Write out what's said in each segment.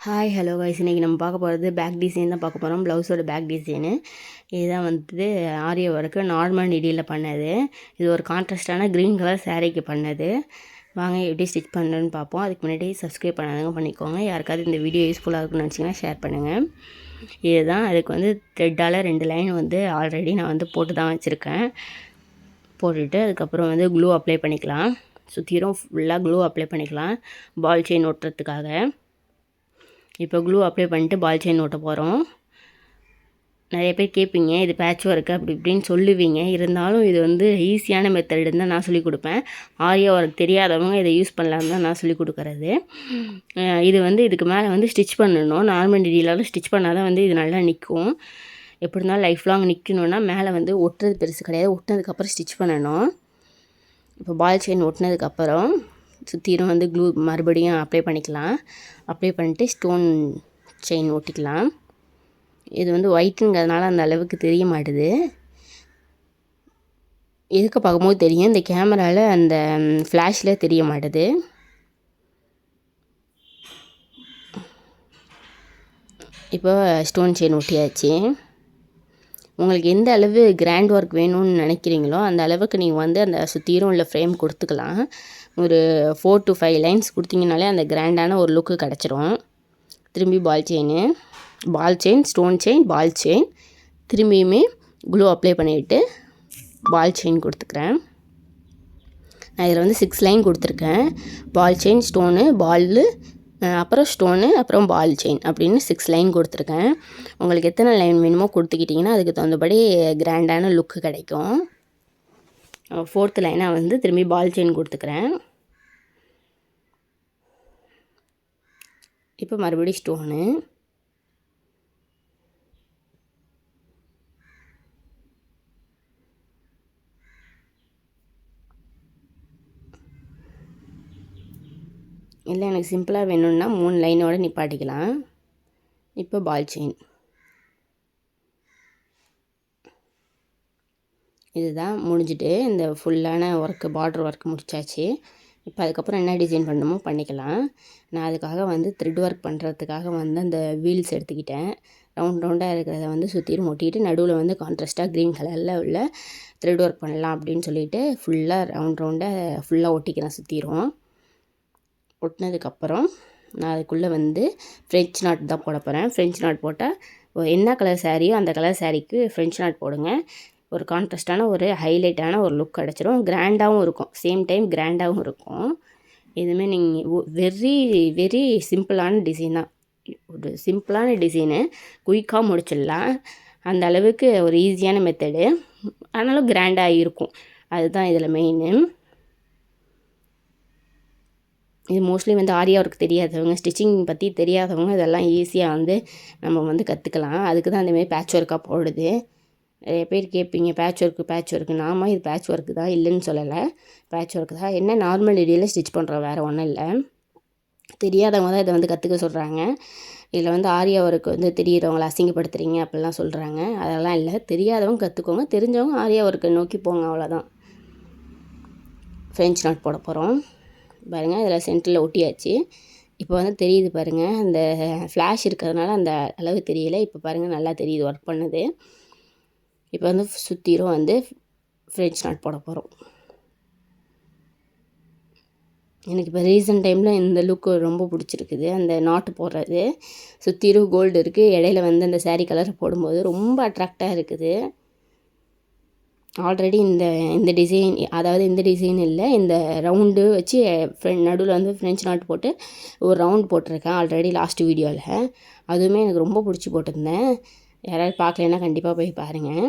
Hi hello guys, இன்றைக்கி நம்ம பார்க்க போகிறது பேக் டிசைன் தான் பார்க்க போகிறோம். ப்ளவுஸோட பேக் டிசைனு இதுதான் ஆரிய ஒர்க்கு நார்மல் நீடியில் பண்ணது. இது ஒரு கான்ட்ராஸ்டான க்ரீன் கலர் சாரீக்கு பண்ணது. வாங்க எப்படி ஸ்டிச் பண்ணுறேன்னு பார்ப்போம். அதுக்கு முன்னாடி சப்ஸ்கிரைப் பண்ணாதவங்க பண்ணிக்கோங்க. யாருக்காவது இந்த வீடியோ யூஸ்ஃபுல்லாக இருக்குன்னு நினச்சிங்கன்னா ஷேர் பண்ணுங்கள். இதுதான் அதுக்கு த்ரெட்டால் 2 லைன் ஆல்ரெடி நான் போட்டு தான் வச்சுருக்கேன். போட்டுட்டு அதுக்கப்புறம் க்ளூ அப்ளை பண்ணிக்கலாம். சுற்றிலும் ஃபுல்லாக க்ளூ அப்ளை பண்ணிக்கலாம் பால் செயின் ஒட்டுறதுக்காக. இப்போ க்ளூ அப்ளை பண்ணிட்டு பால் செயின் ஓட்ட போகிறோம். நிறைய பேர் கேட்பீங்க, இது பேட்ச் ஒர்க்கு அப்படி இப்படின்னு சொல்லுவீங்க. இருந்தாலும் இது ஈஸியான மெத்தடுன்னு தான் நான் சொல்லிக் கொடுப்பேன். ஆரியா ஒர்க் தெரியாதவங்க இதை யூஸ் பண்ணலான்னு தான் நான் சொல்லிக் கொடுக்குறது. இதுக்கு மேலே ஸ்டிச் பண்ணணும். நார்மல் டிடியிலாலும் ஸ்டிச் பண்ணால் தான் இது நல்லா நிற்கும். எப்படி இருந்தாலும் லைஃப் லாங் நிற்கணுன்னா மேலே ஒட்டுறது பெருசு கிடையாது. ஒட்டினதுக்கப்புறம் ஸ்டிச் பண்ணணும். இப்போ பால் செயின் ஒட்டினதுக்கப்புறம் சுற்றிலும் க்ளூ மறுபடியும் அப்ளை பண்ணிக்கலாம். அப்ளை பண்ணிட்டு ஸ்டோன் செயின் ஒட்டிக்கலாம். இது ஒயிட்டுங்கிறதுனால அந்த அளவுக்கு தெரிய மாட்டுது. எதுக்கு பார்க்கும்போது தெரியும், இந்த கேமராவில் அந்த ஃப்ளாஷில் தெரிய மாட்டுது. இப்போ ஸ்டோன் செயின் ஒட்டியாச்சு. உங்களுக்கு எந்த அளவு கிராண்ட் ஒர்க் வேணும்னு நினைக்கிறீங்களோ அந்த அளவுக்கு நீங்கள் அந்த சுற்றிலும் உள்ள ஃப்ரேம் கொடுத்துக்கலாம். ஒரு 4 to 5 லைன்ஸ் கொடுத்தீங்கனாலே அந்த கிராண்டான ஒரு லுக்கு கிடச்சிரும். திரும்பி ball chain stone chain ball chain திரும்பியுமே க்ளூ அப்ளை பண்ணிவிட்டு பால் செயின் கொடுத்துக்கிறேன். நான் இதில் 6 லைன் கொடுத்துருக்கேன். பால் செயின் ஸ்டோனு பால் அப்புறம் ஸ்டோனு அப்புறம் பால் செயின் அப்படின்னு 6 லைன் கொடுத்துருக்கேன். உங்களுக்கு எத்தனை லைன் வேணுமோ கொடுத்துக்கிட்டிங்கன்னா அதுக்கு தகுந்தபடி கிராண்டான லுக்கு கிடைக்கும். 4th லைனாக திரும்பி பால் செயின் கொடுத்துக்கிறேன். இப்போ மறுபடியும் ஸ்டோனு. இல்லை எனக்கு சிம்பிளாக வேணும்னா 3 லைனோடு நிப்பாட்டிக்கலாம். இப்போ பால் செயின். இதுதான் முடிஞ்சுட்டு இந்த ஃபுல்லான ஒர்க்கு பார்டர் ஒர்க் முடிச்சாச்சு. இப்போ அதுக்கப்புறம் என்ன டிசைன் பண்ணணுமோ பண்ணிக்கலாம். நான் அதுக்காக த்ரெட் ஒர்க் பண்ணுறதுக்காக அந்த வீல்ஸ் எடுத்துக்கிட்டேன். ரவுண்டாக இருக்கிறத சுற்றிலும் ஒட்டிட்டு நடுவில் கான்ட்ராஸ்ட்டாக க்ரீன் கலரில் உள்ள த்ரெட் ஒர்க் பண்ணலாம் அப்படின்னு சொல்லிட்டு ஃபுல்லாக ரவுண்டாக ஃபுல்லாக ஒட்டிக்கிறேன். சுற்றிடும் ஒட்டினதுக்கப்புறம் நான் அதுக்குள்ளே ஃப்ரெஞ்ச் நாட் தான் போட போகிறேன். ஃப்ரெஞ்ச் நாட் போட்டால் என்ன கலர் சாரியோ அந்த கலர் சாரிக்கு ஃப்ரெஞ்ச் நாட் போடுங்க. ஒரு கான்ட்ராஸ்டான ஒரு ஹைலைட்டான ஒரு லுக் கிடச்சிரும். கிராண்டாகவும் இருக்கும், சேம் டைம் கிராண்டாகவும் இருக்கும். இதுவுமே நீங்கள் வெரி வெரி சிம்பிளான டிசைன் தான். ஒரு சிம்பிளான டிசைனு குயிக்காக முடிச்சிடலாம். அந்த அளவுக்கு ஒரு ஈஸியான மெத்தடு, ஆனாலும் கிராண்டாக இருக்கும். அதுதான் இதில் மெயின்னு. இது மோஸ்ட்லி ஆரியா ஒர்க் தெரியாதவங்க, ஸ்டிச்சிங் பற்றி தெரியாதவங்க இதெல்லாம் ஈஸியாக நம்ம கற்றுக்கலாம். அதுக்கு தான் அந்தமாரி பேட்ச் ஒர்க்காக போடுது. நிறைய பேர் கேட்பீங்க பேட்ச் ஒர்க்கு. நாம இது பேட்ச் ஒர்க்கு தான், இல்லைன்னு சொல்லலை. பேட்ச் ஒர்க்கு தான். என்ன நார்மல் இடையில் ஸ்டிச் பண்ணுறோம், வேறு ஒன்றும் இல்லை. தெரியாதவங்க தான் இதை கற்றுக்க சொல்கிறாங்க. இதில் ஆரியா ஒர்க்கு தெரியிறவங்கள அசிங்கப்படுத்துகிறீங்க அப்படிலாம் சொல்கிறாங்க. அதெல்லாம் இல்லை, தெரியாதவங்க கற்றுக்கோங்க, தெரிஞ்சவங்க ஆரியா ஒர்க்கை நோக்கி போங்க, அவ்வளோதான். ஃப்ரெஞ்ச் நாட் போட போகிறோம். பாருங்கள், இதில் சென்டரில் ஒட்டியாச்சு. இப்போ தெரியுது பாருங்கள், அந்த ஃப்ளாஷ் இருக்கிறதுனால அந்த அளவு தெரியலை. இப்போ பாருங்கள், நல்லா தெரியுது ஒர்க் பண்ணுது. இப்போ சுற்றிரும் ஃப்ரெஞ்ச் நாட் போட போகிறோம். எனக்கு இப்போ ரீசன்ட் டைமில் இந்த லுக்கு ரொம்ப பிடிச்சிருக்குது. அந்த நாட்டு போடுறது சுற்றிரும் கோல்டு இருக்குது. இடையில அந்த சாரீ கலர் போடும்போது ரொம்ப அட்ராக்டாக இருக்குது. ஆல்ரெடி இந்த டிசைன், அதாவது இந்த டிசைன் இல்லை, இந்த ரவுண்டு வச்சு நடுவில் ஃப்ரெஞ்ச் நாட் போட்டு ஒரு ரவுண்ட் போட்டிருக்கேன் ஆல்ரெடி லாஸ்ட் வீடியோவில். அதுவுமே எனக்கு ரொம்ப பிடிச்சி போட்டிருந்தேன். யாராவது பார்க்கலன்னா கண்டிப்பாக போய் பாருங்கள்.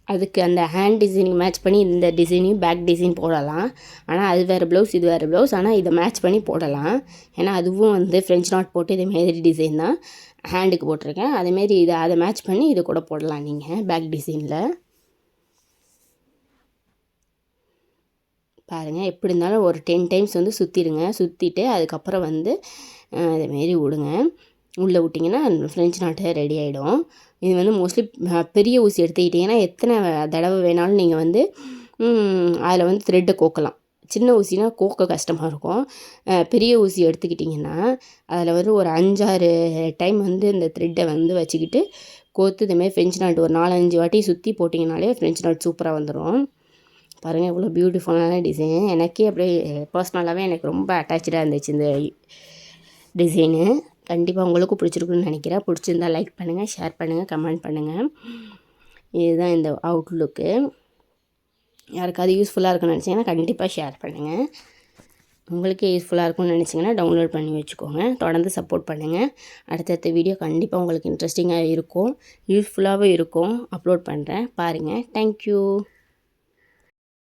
அதுக்கு அந்த ஹேண்ட் டிசைனிங் மேட்ச் பண்ணி இந்த டிசைனையும் பேக் டிசைன் போடலாம். ஆனால் அது வேறு ப்ளவுஸ், இது வேறு ப்ளவுஸ். ஆனால் இதை மேட்ச் பண்ணி போடலாம். ஏன்னா அதுவும் ஃப்ரெஞ்ச் நாட் போட்டு இதேமாரி டிசைன் தான் ஹேண்டுக்கு போட்டிருக்கேன். அதேமாரி அதை மேட்ச் பண்ணி இது கூட போடலாம் நீங்கள் பேக் டிசைனில். பாருங்கள், எப்படி இருந்தாலும் ஒரு 10 டைம்ஸ் சுற்றிடுங்க. சுற்றிட்டு அதுக்கப்புறம் இதேமாரி விடுங்க. உள்ளே விட்டிங்கன்னா ஃப்ரெஞ்ச் நாட்டு ரெடி ஆகிடும். இது மோஸ்ட்லி பெரிய ஊசி எடுத்துக்கிட்டிங்கன்னா எத்தனை தடவை வேணாலும் நீங்கள் அதில் த்ரெட்டை கோக்கலாம். சின்ன ஊசினா கோக்க கஷ்டமாக இருக்கும். பெரிய ஊசி எடுத்துக்கிட்டிங்கன்னா அதில் வந்து ஒரு 5-6 டைம் வந்து இந்த த்ரெட்டை வந்து வச்சுக்கிட்டு கோர்த்து இதுமாதிரி ஃப்ரெஞ்ச் நாட் ஒரு 4-5 வாட்டி சுற்றி போட்டிங்கனாலே ஃப்ரெஞ்ச் நாட் சூப்பராக வந்துடும். பாருங்கள் இவ்வளோ பியூட்டிஃபுல்லான டிசைன். எனக்கே அப்படியே பர்சனலாகவே எனக்கு ரொம்ப அட்டாச்சாக இருந்துச்சு இந்த டிசைனு. கண்டிப்பாக உங்களுக்கும் பிடிச்சிருக்குன்னு நினைக்கிறேன். பிடிச்சிருந்தா லைக் பண்ணுங்கள், ஷேர் பண்ணுங்கள், கமெண்ட் பண்ணுங்கள். இதுதான் இந்த அவுட்லுக்கு. யாருக்காவது யூஸ்ஃபுல்லாக இருக்குன்னு நினச்சிங்கன்னா கண்டிப்பாக ஷேர் பண்ணுங்கள். உங்களுக்கே யூஸ்ஃபுல்லாக இருக்கும்னு நினச்சிங்கன்னா டவுன்லோட் பண்ணி வச்சுக்கோங்க. தொடர்ந்து சப்போர்ட் பண்ணுங்கள். அடுத்தடுத்த வீடியோ கண்டிப்பாக உங்களுக்கு இன்ட்ரெஸ்டிங்காக இருக்கும், யூஸ்ஃபுல்லாகவும் இருக்கும். அப்லோட் பண்ணுறேன் பாருங்கள். தேங்க்யூ.